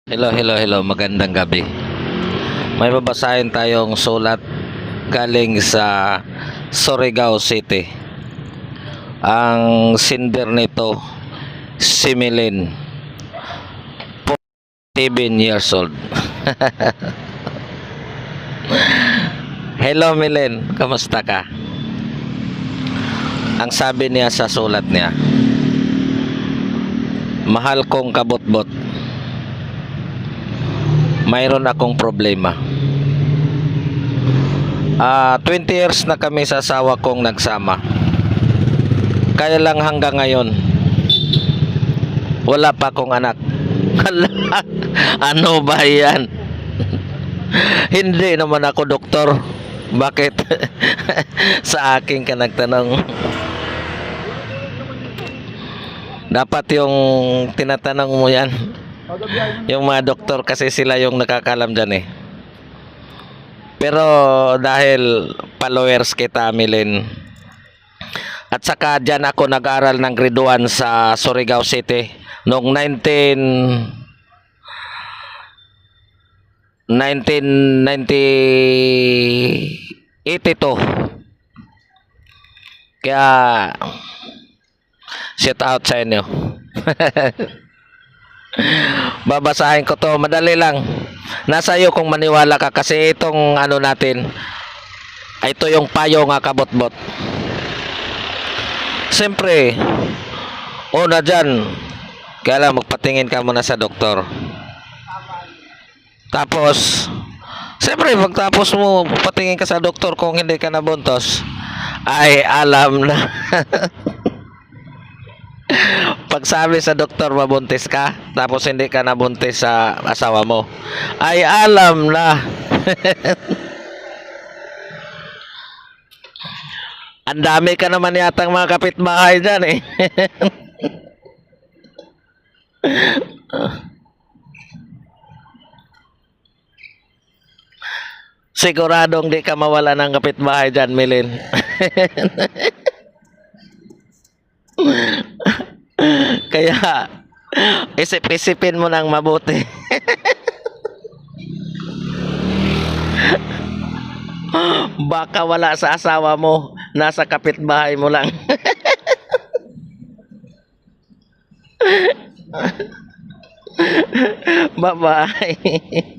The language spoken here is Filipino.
Hello. Magandang gabi. May babasahin tayong sulat galing sa Surigao City. Ang sender nito, si Milene, 47 years old. Hello Milene, kamusta ka? Ang sabi niya sa sulat niya, mahal kong kabot-bot, mayroon akong problema. 20 years na kami sa asawa kong nagsama. Kaya lang hanggang ngayon, wala pa akong anak. Ano ba yan? Hindi naman ako doktor. Bakit? Sa akin ka nagtanong. Dapat yung tinatanong mo yan, yung mga doktor, kasi sila yung nakakalam dyan eh. Pero dahil followers kita, Milene, at saka dyan ako nag-aral ng grade 1 sa Surigao City noong 1982. Kaya shout out sa inyo. Babasahin ko to, madali lang. Nasa iyo kung maniwala ka, kasi itong ano natin, ito yung payo nga kabot-bot. Siyempre, una dyan, kaya lang magpatingin ka muna sa doktor. Tapos, siyempre pagtapos mo patingin ka sa doktor, kung hindi ka nabuntos, ay alam na. Pag sabi sa doktor mabuntis ka, tapos hindi ka nabuntis sa asawa mo, ay alam na. Ang dami ka naman yatang mga kapitbahay dyan eh. Siguradong di ka mawala ng kapitbahay dyan, Milene. Kaya isip-isipin mo nang mabuti. Baka wala sa asawa mo, nasa kapitbahay mo lang. Bye-bye.